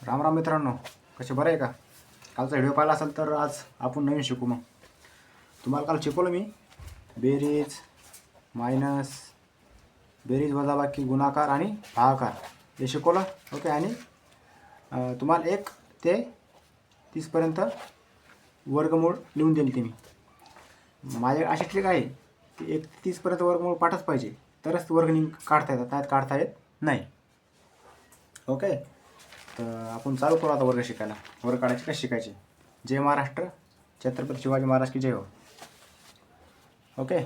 राम राम मित्रांनो, कसे बरं आहे का? कालचा व्हिडिओ पाहिला असेल तर आज आपण नवीन शिकू. मग तुम्हाला काल शिकवलं मी बेरीज, मायनस, बेरीज वजाबाकी, गुणाकार आणि भागाकार हे शिकवलं. ओके. आणि तुम्हाला 1 ते 30 पर्यंत वर्गमूळ लिहून दिली ती मी. माझी अशी ट्रिक आहे की 1 ते 30 पर्यंत वर्गमूळ पाठच पाहिजे, तरच वर्गणी काढता येतात, त्यात काढता येत नाही. ओके. तर आपण चालू करू आता वर्ग शिकायला. वर्ग काढायचे कसे शिकायचे. जय महाराष्ट्र, छत्रपती शिवाजी महाराज की जय हो. ओके.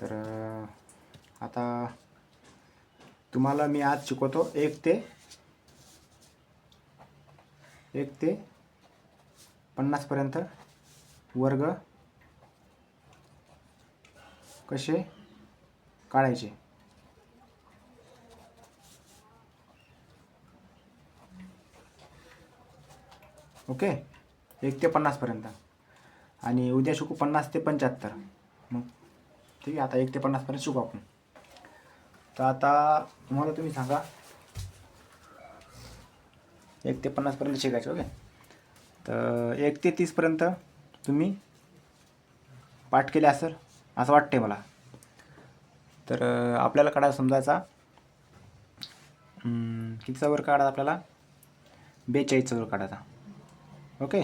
तर आता तुम्हाला मी आज शिकवतो 1 ते 50 पर्यंत वर्ग कसे काढायचे. ओके. 1 ते 50 पर्यंत. आणि उद्या शिकू 50 ते 75. मग ठीक आहे. आता 1 ते 50 पर्यंत शिकू आपण. तर आता तुम्हाला तुम्ही सांगा 1 ते 50 पर्यंत शिकायचे. ओके. तर 1 ते 30 पर्यंत तुम्ही पाठ केले असेल असं वाटते मला. तर आपल्याला काढायला समजायचा कितीचा वर्ग काढायचा आपल्याला, 42चा वर्ग काढायचा. ओके.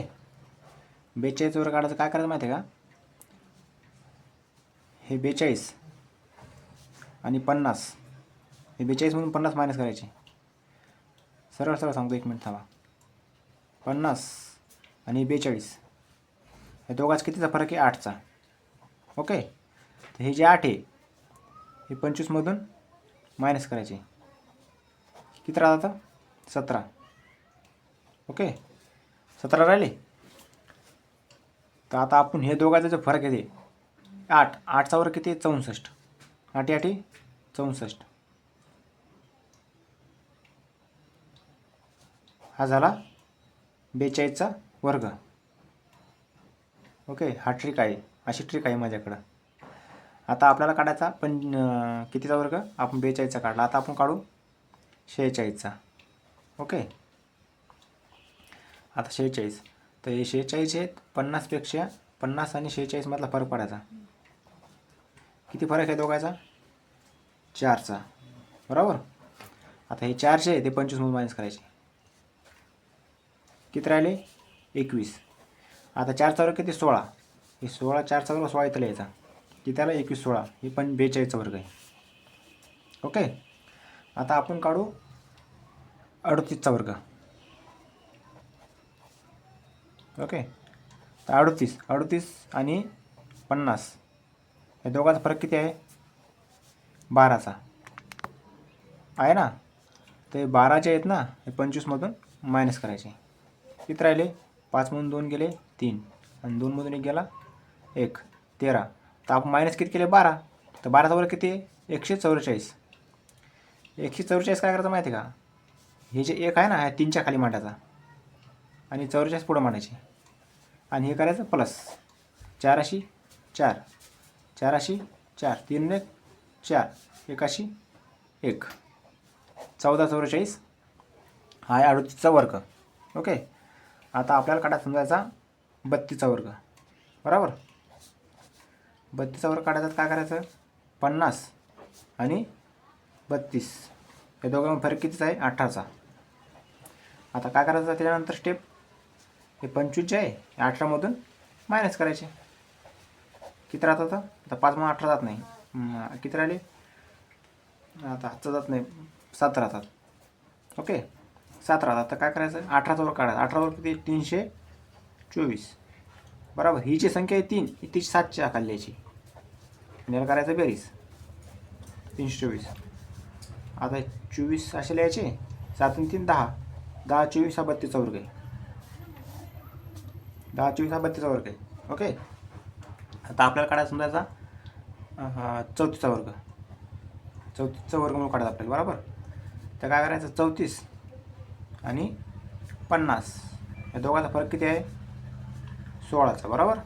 42 वर्ग काढायचं. काय करायचं माहिती आहे का, हे 42 आणि 50, हे 42 म्हणून 50 मायनस करायचे. सरळ सरळ सांगतो, 1 मिनिट थांबा. 50 आणि 42 हे दोघांच कितीचा फरक आहे, 8चा. ओके. तर हे जे 8 आहे हे 25मधून मायनस करायचे. किती राहतात, 17. ओके. 17 राहिले. तर आता आपण हे दोघांचा जो फरक आहे ते 8चा वर्ग किती, 64. 8 8 64. हा झाला 42चा वर्ग. ओके. हा ट्रिक आहे, अशी ट्रिक आहे माझ्याकडं. आता आपल्याला काढायचा पण कितीचा वर्ग, आपण 42चा काढला. आता आपण काढू 46चा. ओके. आता 46. तर हे 46 आहेत. 50पेक्षा 50 आणि 46 मधला फरक पडायचा. किती फरक आहे दोघांचा, 4चा. बरोबर. आता हे 4 आहे ते 25मधून मायनस करायचे. किती राहिले, 21. आता 4चा वर्ग किती, 16. हे 16, 4चा वर्ग 16 इथं लिहायचा. किती आला, 21 16. हे पण 42चा वर्ग आहे. ओके. आता आपण काढू 38चा वर्ग. ओके. तर 38 आणि 50 या दोघांचा फरक किती आहे, 12चा आहे ना. ते 12चे आहेत ना, हे 25मधून मायनस करायचे. किती राहिले, 5मधून 2 गेले 3 आणि 2मधून 1 गेला 1, 13. तर आपण मायनस किती केले, 12. तर 12चा वर्ग किती आहे, 144. 144 काय करायचं माहिती आहे का, हे जे 1 आहे ना, ह्या 3च्या खाली मांडायचा आणि 44 पुढं मांडायचे. आणि हे करायचं प्लस 4 अशी 4, 4 अशी 4, 3 1 4, 1 अशी 1, 14 44. हा आहे 38चा वर्ग. ओके. आता आपल्याला काढायचा समजायचा 32चा वर्ग. बरोबर. 32चा वर्ग काढायचा. काय करायचं, 50 आणि 32 हे दोघांमध्ये फरक कितीचा आहे, 18चा. आता काय करायचं त्याच्यानंतर स्टेप, हे 25 जे आहे 18मधून मायनस करायचे. किती राहतात, आता 5 मग 18 जात नाही. किती राहिले, आता हातचं जात नाही, 7 राहतात. ओके. 7 राहतात. तर काय करायचं, 18चा वर्ग काढायचा. 18 वर्ग किती, 324. बरोबर. ही जी संख्या आहे 3, ही 7च्या खाली यायची आणि याला करायचं बेरीज, 324. आता 24 असे लिहायचे. 7 आणि 3 10, 10 24 हा 32चा वर्ग आहे. 10 24 हा 32चा वर्ग आहे. ओके. आता आपल्याला काढायचा समजायचा 34चा वर्ग. 34चा वर्ग म्हणून काढायचा आपल्याला. बरोबर. तर काय करायचं, 34 आणि 50 या दोघांचा फरक किती आहे, 16चा. बरोबर.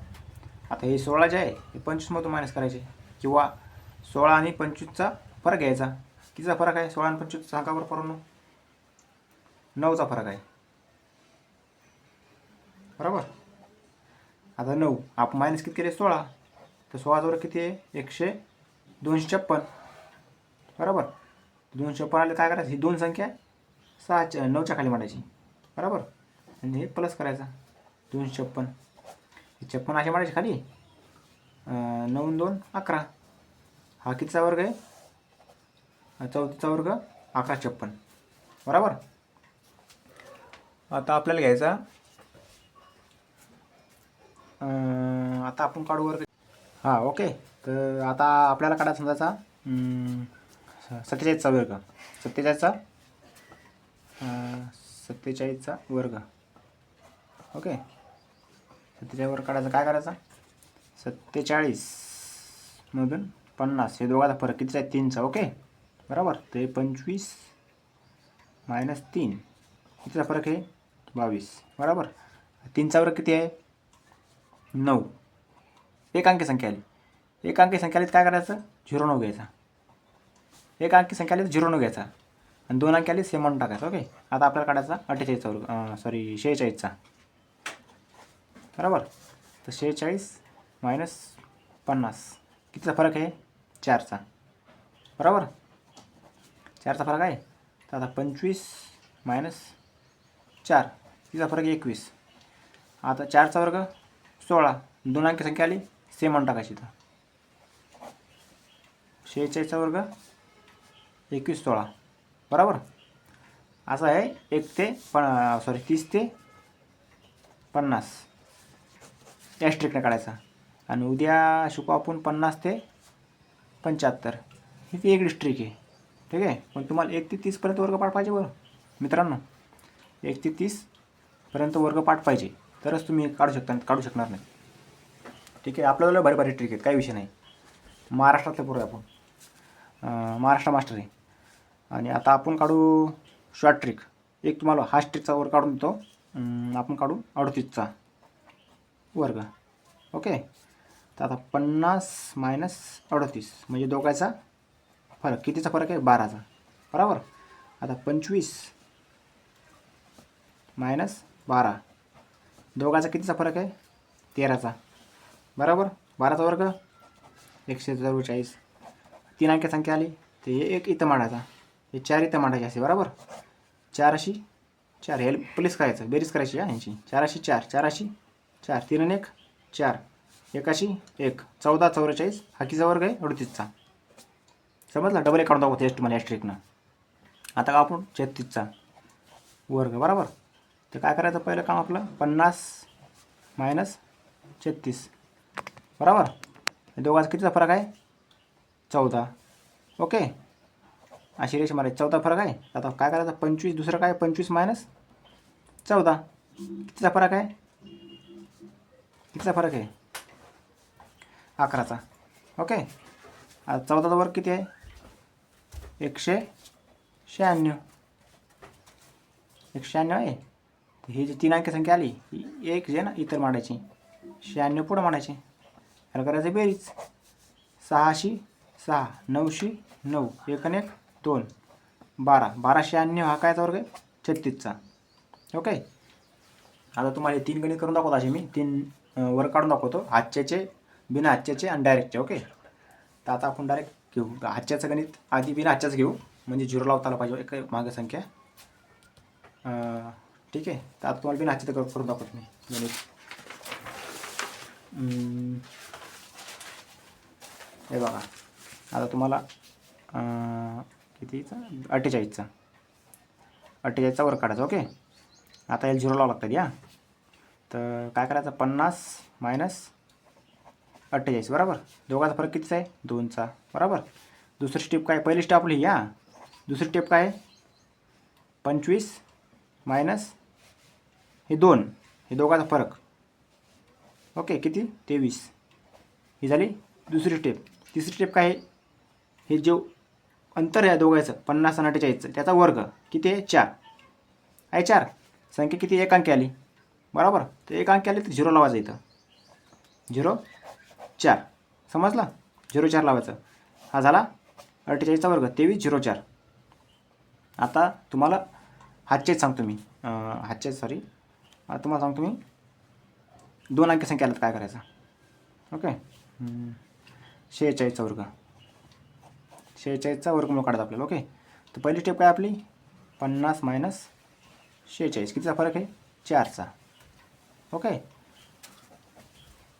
आता हे 16 जे आहे हे 25मधून मायनस करायचे, किंवा 16 आणि 25चा फरक घ्यायचा. कितीचा फरक आहे, 16 आणि 25 सांगा बरं पोरांनो, 9चा फरक आहे, बरोबर. आता 9 आपण मायनस किती केले 16, तर 16 किती आहे 256, बरोबर. 256 आले काय करायचं, ही दोन संख्या 9च्या खाली मांडायची, बरोबर. आणि हे प्लस करायचा 256, 56 असे मांडायचे खाली. 9 2 11, हा कितीचा वर्ग आहे, 34चा वर्ग 1156, बरोबर. आता आपल्याला घ्यायचा, आता आपण काढू वर्ग. हां ओके. तर आता आपल्याला काढा समजायचा 47चा वर्ग, 47चा वर्ग. ओके, 47 वर्ग काढायचा, काय करायचा, 47 मधून 50, हे दोघांचा फरक कितीचा आहे 3चा. ओके, बरोबर. ते 25 मायनस 3, कितीचा फरक आहे 22, बरोबर. 3चा वर्ग किती आहे 9, एक अंकी संख्या आली. एक अंकी संख्या आली काय करायचं 0 घ्यायचा. एक अंकी संख्या आली 0 घ्यायचा आणि 2 अंकी आली सेम म्हणून टाकायचं. ओके, आता आपल्याला काढायचा 48चा वर्ग, 46चा, बरोबर. तर 46 मायनस 50, कितीचा फरक आहे 4चा, बरोबर. 4चा फरक आहे. तर आता 25 मायनस 4, कितीचा फरक आहे 21. आता 4चा वर्ग 16, 2 अंकी संख्या आली सेम म्हणून टाकायची. तर 46चा वर्ग 21 16, बरोबर. असं आहे 30 ते 50 या स्ट्रिकने काढायचा. आणि उद्या शिकू आपण 50 ते 75, ही ती एक स्ट्रिक आहे, ठीक आहे. पण तुम्हाला 1 ते 30पर्यंत वर्गपाठ पाहिजे बरं मित्रांनो, 1 ते 30पर्यंत वर्गपाठ पाहिजे, तरच तुम्ही काढू शकता, काढू शकणार नाही, ठीक आहे. आपल्याला भारी भारी ट्रिक आहेत, काही विषय नाही. महाराष्ट्रातले पूर्व आपण महाराष्ट्र मास्टर आहे. आणि आता आपण काढू शॉर्ट ट्रिक. एक तुम्हाला हा ट्रिकचा वर्ग काढून देतो, आपण काढू 38चा वर्ग. ओके, तर आता 50 मायनस 38 म्हणजे दोघांचा फरक, कितीचा फरक आहे 12चा, बरोबर. आता 25 मायनस 12, दोघांचा कितीचा फरक आहे 13चा, बरोबर. 12चा वर्ग 144, 3 अंकी संख्या आली ते 1 इथं मांडायचा, हे 4 इथं मांडायचे असे, बरोबर. 4 अशी 4, हे प्लस करायचं, बेरीज करायची यांची. 4 अशी 4, 4 अशी 4, 3 आणि 1 4, 1 अशी 1, 14 44, हा कितीचा वर्ग आहे 38चा, समजला. डबल 1 काढून दाखवतो टेस्ट मला या स्ट्रिकनं. आता का आपण 36चा वर्ग, बरोबर. तर काय करायचं पहिलं काम आपलं 50 मायनस 36, बरोबर. दोघांचा कितीचा फरक आहे 14. ओके, अशी रेषा मारायची, 14 फरक आहे. आता काय करायचं 25, दुसरं काय 25 मायनस 14, कितीचा फरक आहे, कितीचा फरक आहे 11चा. ओके, आता 14चा वर्ग किती आहे 196, 196 आहे. ही जी 3 अंकी संख्या आली ही 1 जे ना इतर मांडायची, 96 पुढं मांडायची, याला करायचं बेरीज. 6 6, 9 9, 1 आणि 1 2, 12, 1296 हा कायचा वर्ग आहे 36चा. ओके, आता तुम्हाला 3 गणित करून दाखवतो, असे मी 3 वर्ग काढून दाखवतो, हातच्याचे, बिना हातच्याचे आणि डायरेक्टचे. ओके, तर आता आपण डायरेक्ट घेऊ हातच्याचं गणित आधी, बिना हातच्याच घेऊ, म्हणजे 0 लावता आला पाहिजे एक मागं संख्या, ठीक आहे. तर आता तुम्हाला बिना हातच्याचं करून दाखवतो मी गणित. हे बघा, आता तुम्हाला कितीचा 48चा वर्ग काढायचा. ओके, आता याला 0 लावावं लागतात या. तर काय करायचं 50 मायनस 48, बरोबर. दोघांचा फरक कितीचा आहे 2चा, बरोबर. दुसरी स्टेप काय, पहिली स्टेप आपली या, दुसरी स्टेप काय आहे 25 मायनस हे 2, हे दोघांचा फरक. ओके, किती 23, ही झाली दुसरी स्टेप. तिसरी स्टेप काय आहे, हे जो अंतर आहे दोघांचं 50 आणि 48चं, त्याचा वर्ग किती आहे 4 आहे. 4 संख्या किती 1 अंकी आली, बरोबर. तर 1 अंकी आली तर 0 लावायचं इथं, 0 4, समजला. 0 4 लावायचं. हा झाला 48चा वर्ग, 23 0 4. आता तुम्हाला हातचेच सांगतो मी, हातचेच सॉरी, तुम्हाला सांगतो मी 2 अंकी संख्या आल्यात काय करायचं. ओके. 46चा वर्ग, 46चा वर्गमूळ काढायचा आपल्याला. ओके. तर पहिली स्टेप काय आपली, 50 मायनस 46, कितीचा फरक आहे, 4चा. ओके.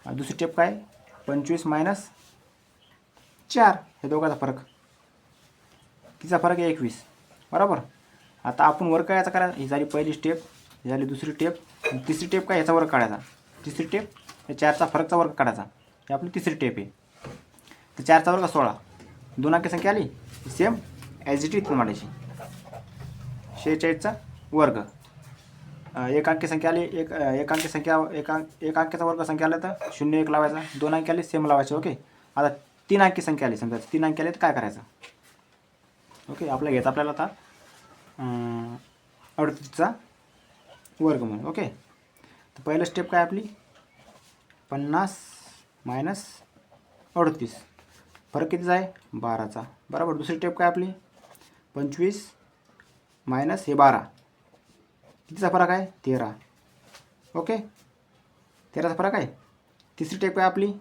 दुसरी स्टेप काय, 25 मायनस 4, हे दोघांचा फरक, कितीचा फरक आहे, 21. बरोबर. आता आपण वर्ग कायचा करायचा, ही झाली पहिली स्टेप, ही झाली दुसरी स्टेप. तिसरी स्टेप काय, ह्याचा वर्ग काढायचा. तिसरी स्टेप हे 4चा फरकचा वर्ग काढायचा, ही आपली तिसरी स्टेप आहे. तर 4चा वर्ग 16, 2 अंकी संख्या आली, सेम ॲज इट इज मांडायची. 46चा वर्ग, एक अंकी संख्या आली, एक अंकी संख्या, एक अंकीचा वर्ग संख्या आला तर 0 1 लावायचा, 2 अंकी आली सेम लावायचे. ओके. आता 3 अंकी संख्या आली, समजा 3 अंकी आले तर काय करायचं. ओके. आपल्याला घ्यायचं आपल्याला आता 38चा वर्गमूळ. ओके. तर पहिलं स्टेप काय आपली, 50 मायनस 38, फरक कितीचा आहे, 12चा. बरोबर. दुसरी स्टेप काय आपली, 25 मायनस हे 12, कितीचा फरक आहे, 13. ओके. 13चा फरक आहे. तिसरी स्टेप आहे आपली,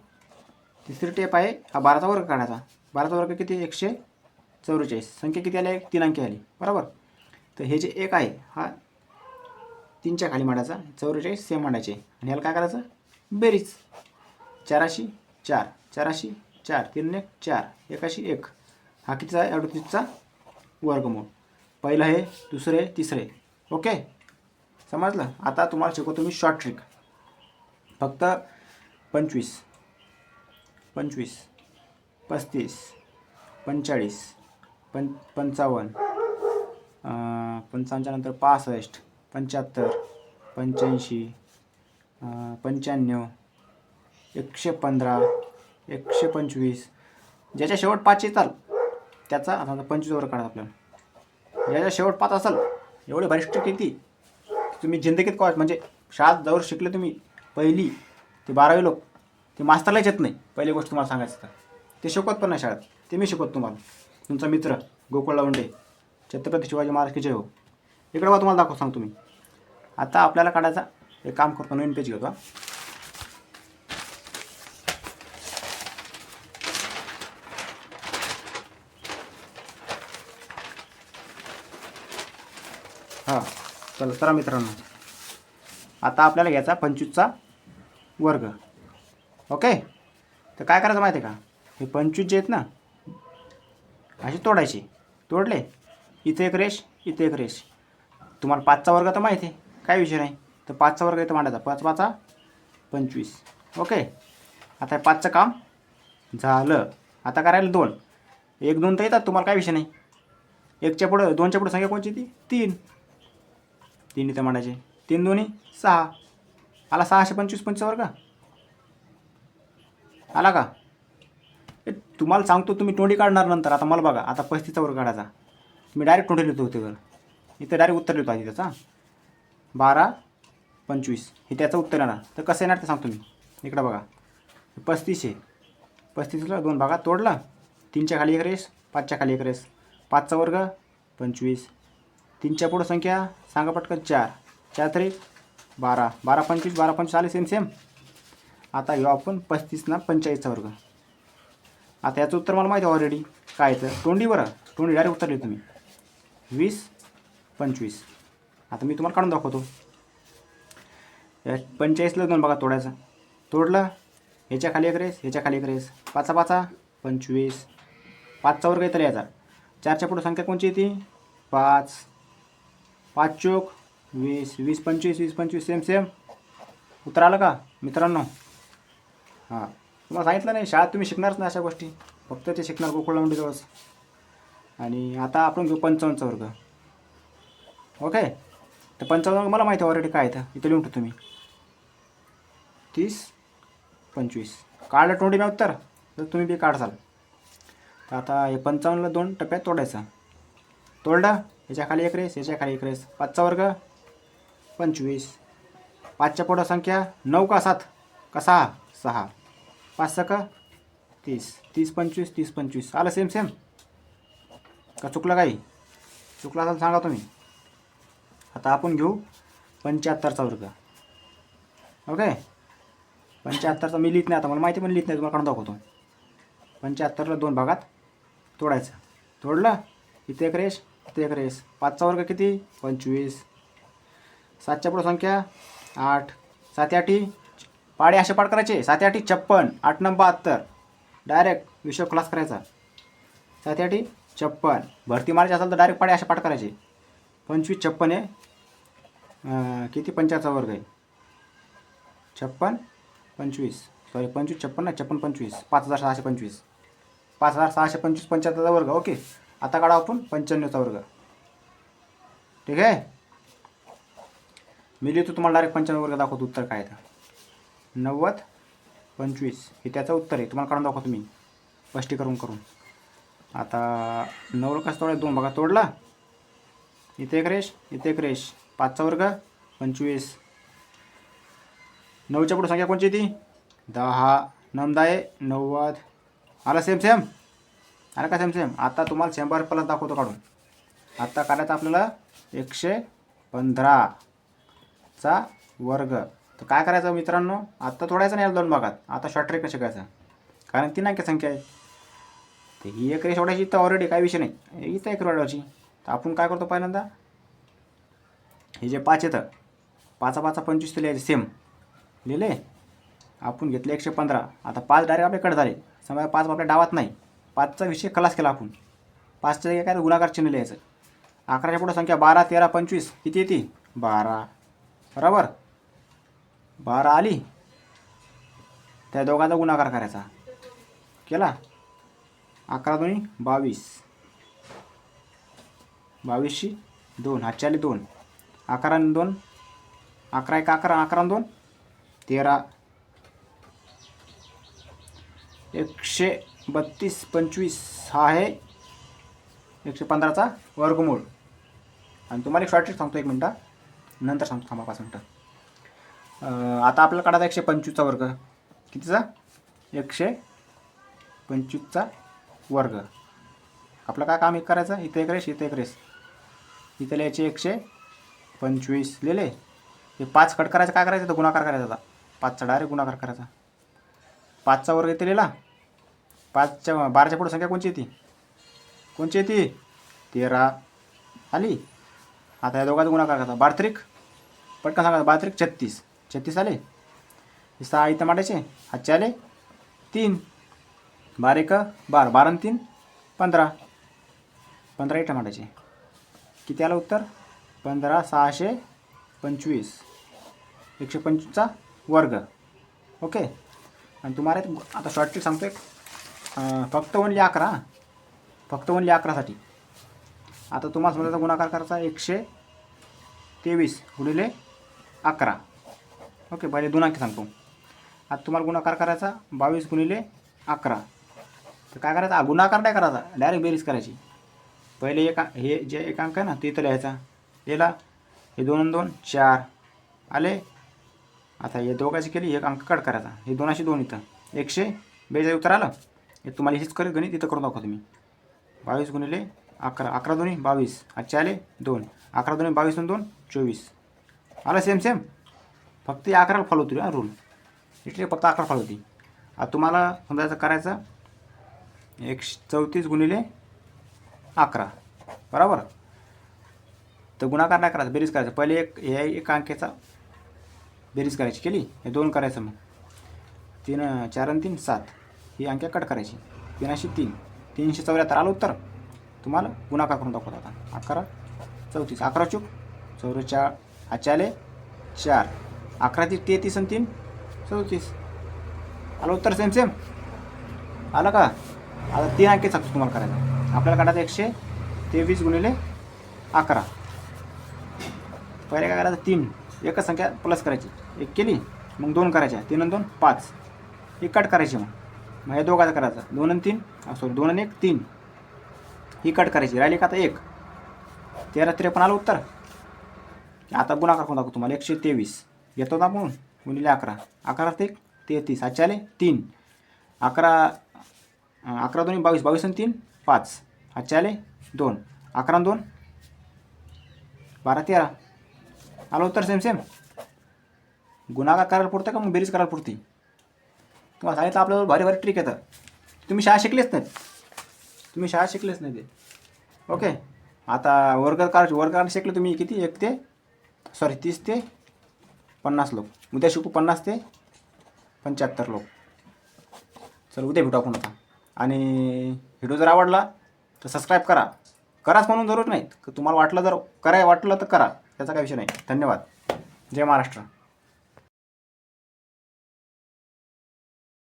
तिसरी स्टेप आहे हा 12चा वर्ग काढायचा. 12चा वर्ग किती, 144. संख्या किती आली, 3 अंकी आली. बरोबर. तर हे जे 1 आहे हा 3च्या खाली मांडायचा, 44 सेम मांडायचे, आणि ह्याला काय करायचं, बेरीज. 4 4, 4 4, 3 1 4, 1 1, हा कितीचा आहे, 38चा वर्गमूळ. पहिलं आहे, दुसरे, तिसरे. ओके. समजलं. आता तुम्हाला शिकवतो मी शॉर्ट ट्रिक. फक्त 25 35 45 55 55च्या नंतर 65 75 85 95 115 125, ज्याच्या शेवट 5 येतात त्याचा आता 25 वर काढा आपल्याला. ज्याच्या शेवट 5 असेल, एवढे भारी ट्रिक किती तुम्ही जिंदगीत कॉलेज म्हणजे शाळेत जवळ शिकले तुम्ही, पहिली ते 12वी लोक, ते मास्तरलाच येत नाही. पहिली गोष्ट तुम्हाला सांगायचं तर ते शिकवत पण नाही शाळेत, ते मी शिकवत तुम्हाला. तुमचा मित्र गोकुळ लावंडे, छत्रपती शिवाजी महाराज की जय हो. इकडे बघा, तुम्हाला दाखव सांगतो मी. आता आपल्याला काढायचा, एक काम करतो, नवीन पेज घेतो. हां, चला मित्रांनो, आता आपल्याला घ्यायचा 25चा वर्ग. ओके. तर काय करायचं माहिती आहे का, हे 25 जे आहेत ना असे तोडायचे. तोडले, इथे एक रेष, इथे एक रेष. तुम्हाला 5चा वर्ग तर माहिती आहे, काय विषय नाही. तर 5चा वर्ग इथं मांडायचा, 5 5 25. ओके. आता 5चं काम झालं. आता करायला 2, 1 2 तर येतात तुम्हाला, काय विषय नाही. 1च्या पुढं 2च्या पुढं संख्या कोणची ती, 3. 3 इथं मांडायचे, 3 2 6, आला 625 25 वर्ग आला का. तुम्हाला सांगतो, तुम्ही तोंडी काढणार नंतर. आता मला बघा, आता 35चा वर्ग काढायचा, मी डायरेक्ट तोंडी लिहितो होते वर, इथं डायरेक्ट उत्तर लिहितो आधी त्याचा. 12 25 हे त्याचं उत्तर येणार. तर कसं येणार ते सांगतो मी. इकडं बघा, 35 आहे, 35ला 2 भागात तोडला, 3च्या खाली एक रेस, 5च्या खाली एक रेस, 5चा वर्ग 25, 3च्या पुढं संख्या सांगा पटकन, 4 4 तरी 12, 12 25 12 25 आले सेम. आता घेऊ आपण 35 ना 45चा वर्ग. आता याचं उत्तर मला माहिती आहे ऑलरेडी, काय तर तोंडी. बरं, तोंडी डायरेक्ट उत्तर लिहितो मी, 20 25. आता मी तुम्हाला काढून दाखवतो. या 45ला 2 बघा तोडायचं, तोडलं, ह्याच्या खाली एक रेस, ह्याच्या खाली एक रेस, 5 5 25, 5चा वर्ग इथं यायचा, 4च्या पुढं संख्या कोणची येते, 5, 5 चोक 20, 20 25 20 25 सेम. उत्तर आलं का मित्रांनो. हां, तुम्हाला सांगितलं नाही, शाळेत तुम्ही शिकणारच नाही अशा गोष्टी, फक्त ते शिकणार गोकुळ लावंडीजवळच. आणि आता आपण घेऊ 55चा वर्ग. ओके. तर 55 वर्ग मला माहिती आहे ऑलरेडी, काय इथं लिहून ठेवतो तुम्ही, 30 25. काढलं तोंडी मी उत्तर, तर तुम्ही बी काढसाल. तर आता हे 55ला 2 टप्प्यात तोडायचं. तोडलं, ह्याच्या खाली एक रेस, ह्याच्या खाली एक रेस, 5चा वर्ग 25, 5च्या पुढं संख्या 9 का 7 का 6 6, 5 6 30, 30 25 30 25 आलं सेम. का चुकलं काही, चुकलं असेल सांगा तुम्ही. आता आपण घेऊ 75चा वर्ग. ओके, 75चा मी लिहित नाही आता, मला माहिती पण लिहित नाही, तुम्हाला काढून दाखवतो. 75ला 2 भागात तोडायचं. तोडलं, इथे एक रेष, इथे एक रेष. 5चा वर्ग किती? 25. 7च्या पुढं संख्या 8. 7 8 पाडे असे पाठ करायचे. 7 8 56, 8 9 72. डायरेक्ट विषय क्लास करायचा. 7 8 56. भरती मारायची असेल तर डायरेक्ट पाडे असे पाठ करायचे. 25 56 आहे किती? 75चा वर्ग आहे. 56 25 सॉरी 25 56 नाही 56 25 5625. 5625 75चा वर्ग. ओके, आता काढा आपण 95चा वर्ग. ठीक आहे, मी लिहितो तुम्हाला डायरेक्ट 95 वर्ग दाखवतो. उत्तर काय आहे? 90 25 हे त्याचं उत्तर आहे. तुम्हाला काढून दाखवतो मी स्पष्टीकरण करून. आता 9 कसं तोडायचं? 2 भागात तोडला, इथे एक रेष, इथे एक रेष. 5चा वर्ग 25. 9च्या पुढे संख्या कोणची ती? 10. 9 10 90. आला सेम सेम? आला का सेम सेम? आता तुम्हाला 100 प्लस दाखवतो काढून. आता काढायचं आपल्याला 115चा वर्ग. तर काय करायचं मित्रांनो? आत्ता तोडायचं नाही 2 भागात, आता शॉर्ट ट्रिक कसे करायचं, कारण 3 अंकी संख्या आहे. तर ही एक रेष ओढायची इथं ऑलरेडी, काही विषय नाही. इथं एक ओढायची. तर आपण काय करतो पहिल्यांदा, हे जे 5 येतं, 5 5 25 ते लिहायचे सेम लिहिले. आपण घेतले 115. आता 5 डायरेक्ट आपले कट झाले. समजा 5 आपल्या डावात नाही, 5चा विषय खलास केला आपण. 5च्या जागी काय गुणाकार चिन्ह लिहायचं. 11च्या पुढे संख्या 12 13 25 किती येते? 12. बरोबर, 12 आली. त्या दोघांचा गुणाकार करायचा. केला. 11 2 22. 22शी 2 हातचे आले 2. 11 आणि 2 11 1 11 11 2 13. 132 25 हा आहे 115चा वर्गमूळ. आणि तुम्हाला एक शॉर्ट ट्रिक सांगतो, 1 मिनटं नंतर सांगतो, थांबा 5 मिनटं. आता आपल्याला काढायचा 125चा वर्ग. कितीचा? 125चा वर्ग. आपलं काय काम एक करायचं, इथे एक रेष, इथे एक रेष. इथे लिहायचे 125 लिहिले. हे 5 कट करायचं. काय करायचं तर गुणाकार करायचा. आता 5चा डायरेक्ट गुणाकार करायचा. 5चा वर्ग इथे लिहिला. 12च्या पुढे संख्या कोणची येते? कोणची येते? 13 आली. आता या दोघांचा गुणाकार करायचा. 12 त्रिक पटकन सांगा. 12 त्रिक 36. 36 आले. 6 इथं मांडायचे. हातचे आले 3. 12 1 12. 12 आणि 3 15. 15 इथं मांडायचे. किती आलं उत्तर? 15 625. 125चा वर्ग. ओके, आणि तुम्हाला आता शॉर्ट ट्रिक सांगतो एक. फक्त ओनली 11. फक्त ओनली 11साठी. आता तुम्हाला समजायचा गुणाकार करायचा 123 गुणिले 11. ओके, पहिले 2 अंकी सांगतो. आता तुम्हाला गुणाकार करायचा 22 गुणिले 11. तर काय करायचं? गुणाकार नाही करायचा, डायरेक्ट बेरीज करायची. पहिले हे जे एक अंक आहे ना, ते इथं लिहायचा. लिहिला. हे 2 आणि 2 4 आले. आता हे दोघांची केली, एक अंक कट करायचा. हे 2 अशी 2 इथं 142 उत्तर आलं. हे तुम्हाला हेच करीत गणित इथं करून दाखवतो मी. 22 गुणिले 11. 11 2 22. आजचे आले 2. 11 2 22 आणि 2 24 आलं. Same same. फक्त 11ला फॉलो होती रूल. इथे फक्त 11 फॉलो होती. आता तुम्हाला समजायचं करायचं 134 गुणिले 11. बरोबर. तर गुणाकार नाही करायचा, बेरीज करायचं. पहिले एक अंकेचा बेरीज करायची. केली. हे 2 करायचं. मग 3 4 आणि 3 7 ही अंके कट करायची. 3 अशी 3 374 आलं उत्तर. तुम्हाला गुणाकार करून दाखवतो आता. 11 34. 11 चूक 44. आजचे आले 4. 11 33 आणि 3 34 आलं उत्तर. सेम सेम आलं का? आता 3 अंके सांगतो तुम्हाला करायचं. आपल्याला काढायचं 123 गुणिले 11. पहिले काय करायचं? 3 एकच संख्या प्लस करायची. 1 केली. मग 2 करायच्या. 3 आणि 2 5 ही कट करायची. मग हे दोघांचं करायचं. 2 आणि 3 सॉरी 2 आणि 1 3 ही कट करायची. राहिली का आता 1. 13 53 आलं उत्तर. आता गुणाकार करून दाखवतो तुम्हाला. 123 घेतो ना आपण गुणिले 11. 11 ते 33. आजचे आले 3. 11 2 22. 22 आणि 3 5. आजचे आले 2. 11 आणि 2 12 13 आलं उत्तर सेम सेम. गुणाकार करायला पुरतं का मग बेरीज करायला पुरती? तुम्हाला सांगितलं आपल्याला भारी भारी ट्रिक येतं. तुम्ही शाळा शिकलेच नाहीत, तुम्ही शाळा शिकलेच नाही ते. ओके, आता वर्ग शिकले तुम्ही किती? 30 ते 50 लोक. उद्या शिकू 50 ते 75 लोक. चल उद्या भेटू आपण आता. आणि व्हिडिओ जर आवडला तर सबस्क्राईब कराच म्हणून जरूर नाही. तुम्हाला वाटलं, जर वाटलं तर करा, त्याचा काही विषय नाही. धन्यवाद. जय महाराष्ट्र.